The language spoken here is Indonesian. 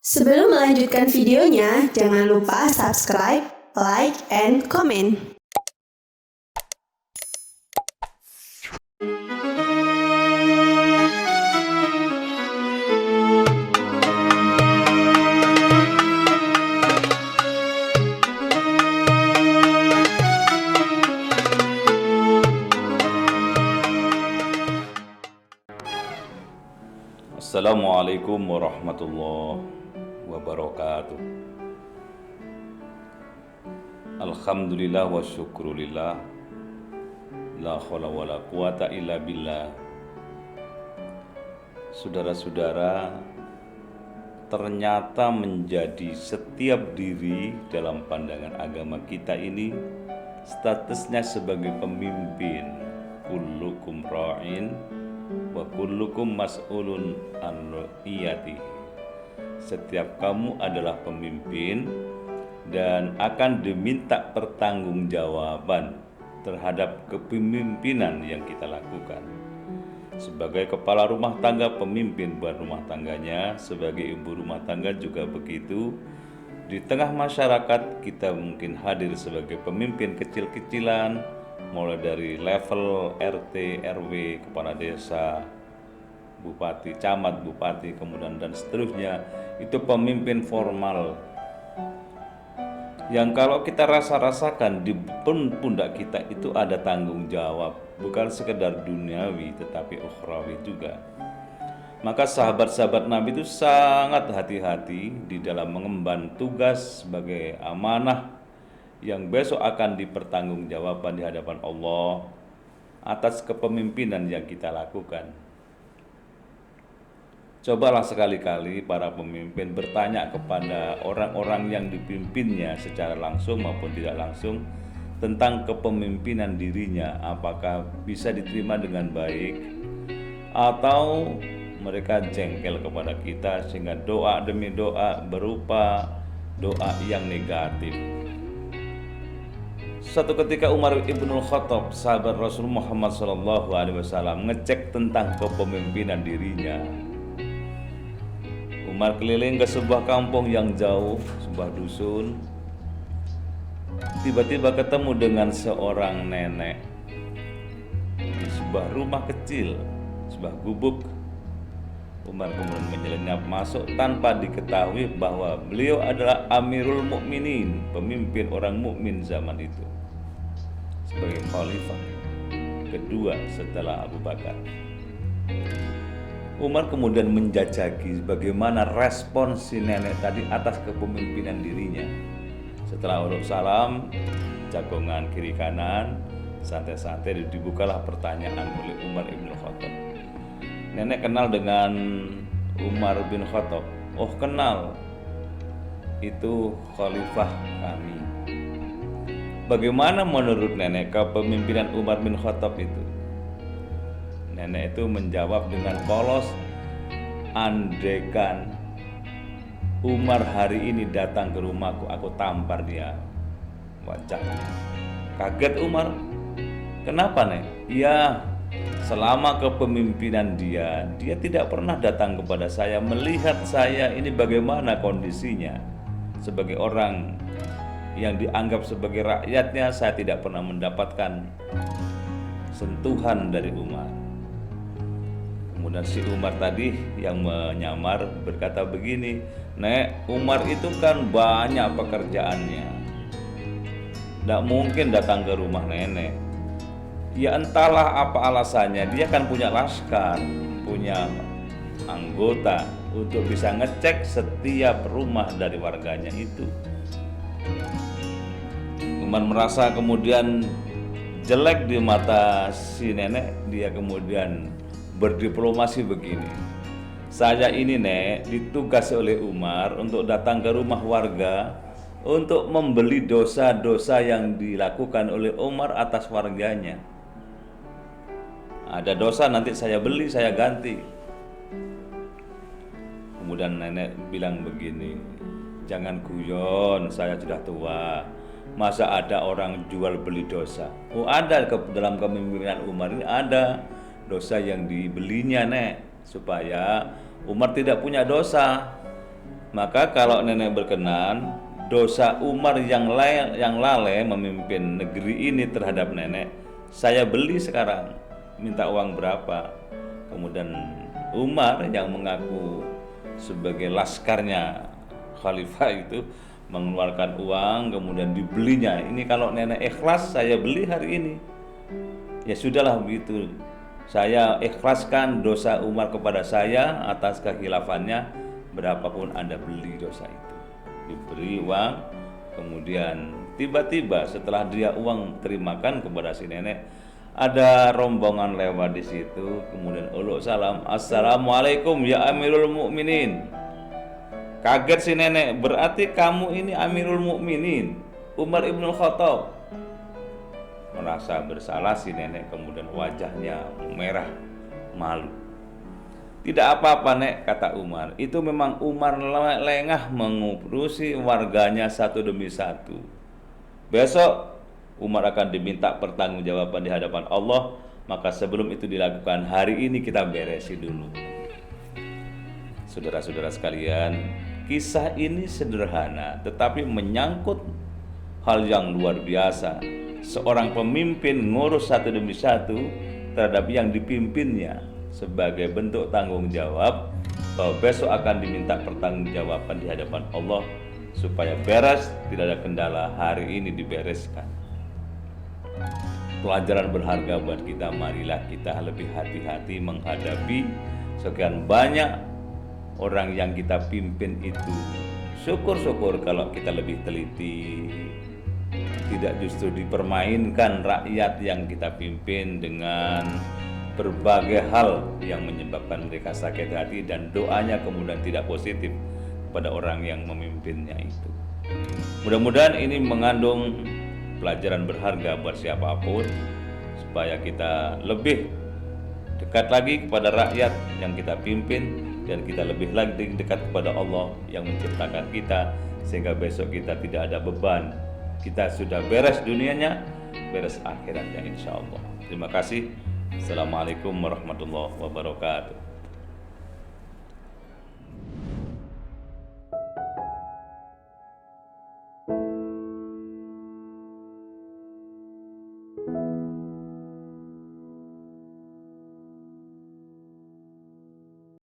Sebelum melanjutkan videonya, jangan lupa subscribe, like, and comment. Assalamualaikum warahmatullahi wabarakatuh. Alhamdulillah wa syukrulillah, la khawla wa la quwata illa billah. Saudara-saudara, ternyata menjadi setiap diri dalam pandangan agama kita ini statusnya sebagai pemimpin. Kullukum ra'in wa kullukum mas'ulun an ra'iyatihi. Setiap kamu adalah pemimpin dan akan diminta pertanggungjawaban terhadap kepemimpinan yang kita lakukan. Sebagai kepala rumah tangga, pemimpin buat rumah tangganya. Sebagai ibu rumah tangga juga begitu. Di tengah masyarakat kita mungkin hadir sebagai pemimpin kecil-kecilan, mulai dari level RT, RW, kepala desa, bupati, camat, bupati, kemudian dan seterusnya. Itu pemimpin formal yang kalau kita rasakan di pundak kita itu ada tanggung jawab, bukan sekedar duniawi tetapi ukhrawi juga. Maka sahabat-sahabat Nabi itu sangat hati-hati di dalam mengemban tugas sebagai amanah yang besok akan dipertanggungjawabkan di hadapan Allah atas kepemimpinan yang kita lakukan. Cobalah sekali-kali para pemimpin bertanya kepada orang-orang yang dipimpinnya secara langsung maupun tidak langsung tentang kepemimpinan dirinya, apakah bisa diterima dengan baik atau mereka jengkel kepada kita sehingga doa demi doa berupa doa yang negatif. Suatu ketika Umar ibnul Khattab, sahabat Rasul Muhammad SAW, ngecek tentang kepemimpinan dirinya. Umar keliling ke sebuah kampung yang jauh, sebuah dusun. Tiba-tiba ketemu dengan seorang nenek di sebuah rumah kecil, sebuah gubuk. Umar kemudian menyelinap masuk tanpa diketahui bahwa beliau adalah Amirul Mukminin, pemimpin orang mukmin zaman itu, sebagai khalifah kedua setelah Abu Bakar. Umar kemudian menjajaki bagaimana respon si nenek tadi atas kepemimpinan dirinya. Setelah urut salam, jagongan kiri kanan, santai-santai dibukalah pertanyaan oleh Umar bin Khattab. Nenek kenal dengan Umar bin Khattab? Oh kenal, itu khalifah kami. Bagaimana menurut nenek kepemimpinan Umar bin Khattab itu? Nenek itu menjawab dengan polos, andekan Umar hari ini datang ke rumahku, aku tampar dia wajahnya. Kaget Umar. Kenapa nek? Ya, selama kepemimpinan dia tidak pernah datang kepada saya, melihat saya ini bagaimana kondisinya. Sebagai orang yang dianggap sebagai rakyatnya, saya tidak pernah mendapatkan sentuhan dari Umar. Kemudian si Umar tadi yang menyamar berkata begini, Nek, Umar itu kan banyak pekerjaannya, tidak mungkin datang ke rumah nenek. Ya entahlah apa alasannya, dia kan punya laskar, punya anggota untuk bisa ngecek setiap rumah dari warganya itu. Umar merasa kemudian jelek di mata si nenek. Dia kemudian berdiplomasi begini, saya ini nek ditugasi oleh Umar untuk datang ke rumah warga untuk membeli dosa-dosa yang dilakukan oleh Umar atas warganya. Ada dosa nanti saya beli, saya ganti. Kemudian nenek bilang begini, jangan guyon, saya sudah tua, masa ada orang jual beli dosa? Oh ada, dalam kepemimpinan Umar ini ada dosa yang dibelinya nek, supaya Umar tidak punya dosa. Maka kalau nenek berkenan, dosa Umar yang lalai memimpin negeri ini terhadap nenek, saya beli sekarang. Minta uang berapa? Kemudian Umar yang mengaku sebagai laskarnya khalifah itu mengeluarkan uang, kemudian dibelinya. Ini kalau nenek ikhlas, saya beli hari ini. Ya sudahlah begitu. Saya ikhlaskan dosa Umar kepada saya atas kekhilafannya, berapapun Anda beli dosa itu. Diberi uang, kemudian tiba-tiba setelah dia uang terimakan kepada si nenek, ada rombongan lewat di situ, kemudian uluk salam, "Assalamualaikum ya Amirul Mukminin." Kaget si nenek, berarti kamu ini Amirul Mukminin, Umar Ibnul Khattab. Merasa bersalah si nenek, kemudian wajahnya merah malu. "Tidak apa-apa nek," kata Umar, "itu memang Umar lengah mengurusi warganya satu demi satu. Besok Umar akan diminta pertanggungjawaban di hadapan Allah, maka sebelum itu dilakukan, hari ini kita beresi dulu." Saudara-saudara sekalian, kisah ini sederhana tetapi menyangkut hal yang luar biasa. Seorang pemimpin ngurus satu demi satu terhadap yang dipimpinnya sebagai bentuk tanggung jawab bahwa besok akan diminta pertanggungjawaban di hadapan Allah supaya beres, tidak ada kendala, hari ini dibereskan. Pelajaran berharga buat kita, marilah kita lebih hati-hati menghadapi sekian banyak orang yang kita pimpin itu. Syukur-syukur kalau kita lebih teliti, tidak justru dipermainkan rakyat yang kita pimpin dengan berbagai hal yang menyebabkan mereka sakit hati dan doanya kemudian tidak positif kepada orang yang memimpinnya itu. Mudah-mudahan ini mengandung pelajaran berharga buat siapapun, supaya kita lebih dekat lagi kepada rakyat yang kita pimpin, dan kita lebih lagi dekat kepada Allah yang menciptakan kita, sehingga besok kita tidak ada beban. Kita sudah beres dunianya, beres akhiratnya insya Allah. Terima kasih. Assalamualaikum warahmatullahi wabarakatuh.